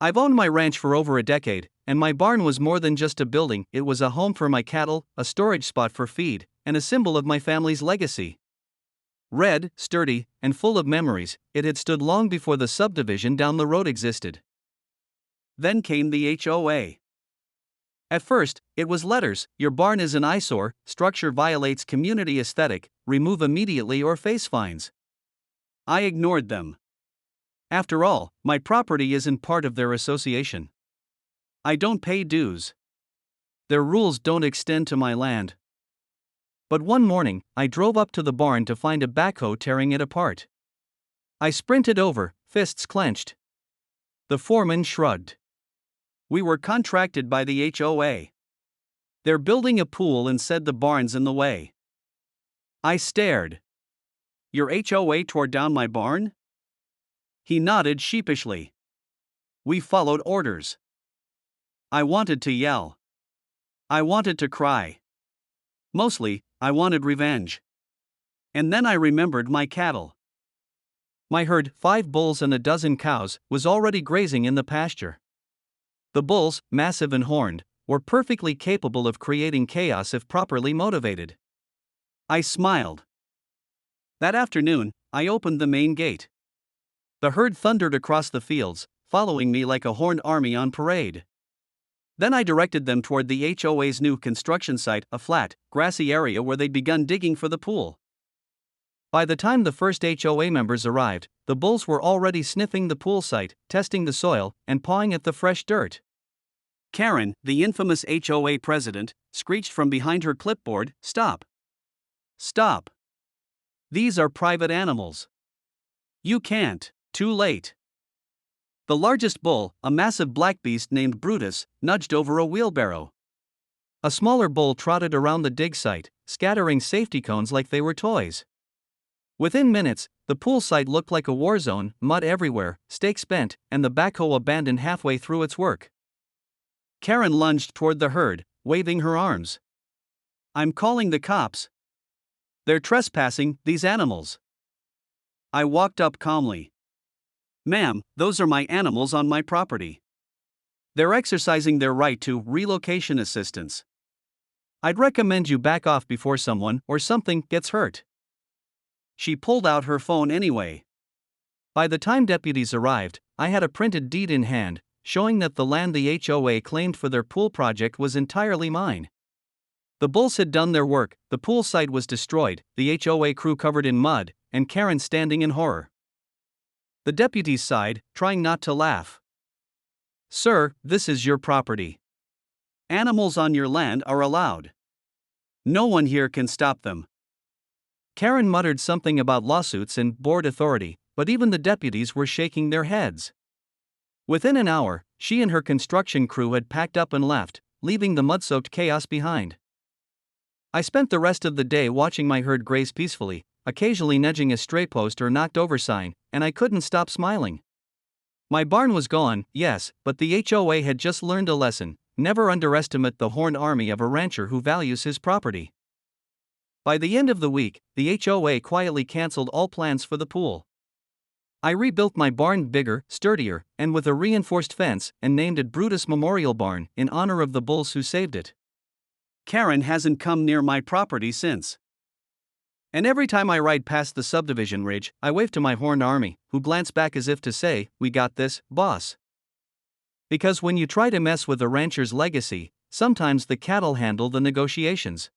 I've owned my ranch for over a decade, and my barn was more than just a building. It was a home for my cattle, a storage spot for feed, and a symbol of my family's legacy. Red, sturdy, and full of memories, it had stood long before the subdivision down the road existed. Then came the HOA. At first, it was letters: your barn is an eyesore, structure violates community aesthetic, remove immediately or face fines. I ignored them. After all, my property isn't part of their association. I don't pay dues. Their rules don't extend to my land. But one morning, I drove up to the barn to find a backhoe tearing it apart. I sprinted over, fists clenched. The foreman shrugged. We were contracted by the HOA. They're building a pool and said the barn's in the way. I stared. Your HOA tore down my barn? He nodded sheepishly. We followed orders. I wanted to yell. I wanted to cry. Mostly, I wanted revenge. And then I remembered my cattle. My herd, 5 bulls and a dozen cows, was already grazing in the pasture. The bulls, massive and horned, were perfectly capable of creating chaos if properly motivated. I smiled. That afternoon, I opened the main gate. The herd thundered across the fields, following me like a horned army on parade. Then I directed them toward the HOA's new construction site, a flat, grassy area where they'd begun digging for the pool. By the time the first HOA members arrived, the bulls were already sniffing the pool site, testing the soil, and pawing at the fresh dirt. Karen, the infamous HOA president, screeched from behind her clipboard, "Stop! Stop! These are private animals. You can't." Too late. The largest bull, a massive black beast named Brutus, nudged over a wheelbarrow. A smaller bull trotted around the dig site, scattering safety cones like they were toys. Within minutes, the pool site looked like a war zone, mud everywhere, stakes bent, and the backhoe abandoned halfway through its work. Karen lunged toward the herd, waving her arms. "I'm calling the cops. They're trespassing, these animals." I walked up calmly. "Ma'am, those are my animals on my property. They're exercising their right to relocation assistance. I'd recommend you back off before someone or something gets hurt." She pulled out her phone anyway. By the time deputies arrived, I had a printed deed in hand, showing that the land the HOA claimed for their pool project was entirely mine. The bulls had done their work, the pool site was destroyed, the HOA crew covered in mud, and Karen standing in horror. The deputies sighed, trying not to laugh. "Sir, this is your property. Animals on your land are allowed. No one here can stop them." Karen muttered something about lawsuits and board authority, but even the deputies were shaking their heads. Within an hour, she and her construction crew had packed up and left, leaving the mud-soaked chaos behind. I spent the rest of the day watching my herd graze peacefully, occasionally nudging a stray post or knocked over sign, and I couldn't stop smiling. My barn was gone, yes, but the HOA had just learned a lesson: never underestimate the horned army of a rancher who values his property. By the end of the week, the HOA quietly canceled all plans for the pool. I rebuilt my barn bigger, sturdier, and with a reinforced fence, and named it Brutus Memorial Barn in honor of the bulls who saved it. Karen hasn't come near my property since. And every time I ride past the subdivision ridge, I wave to my horned army, who glance back as if to say, "We got this, boss." Because when you try to mess with a rancher's legacy, sometimes the cattle handle the negotiations.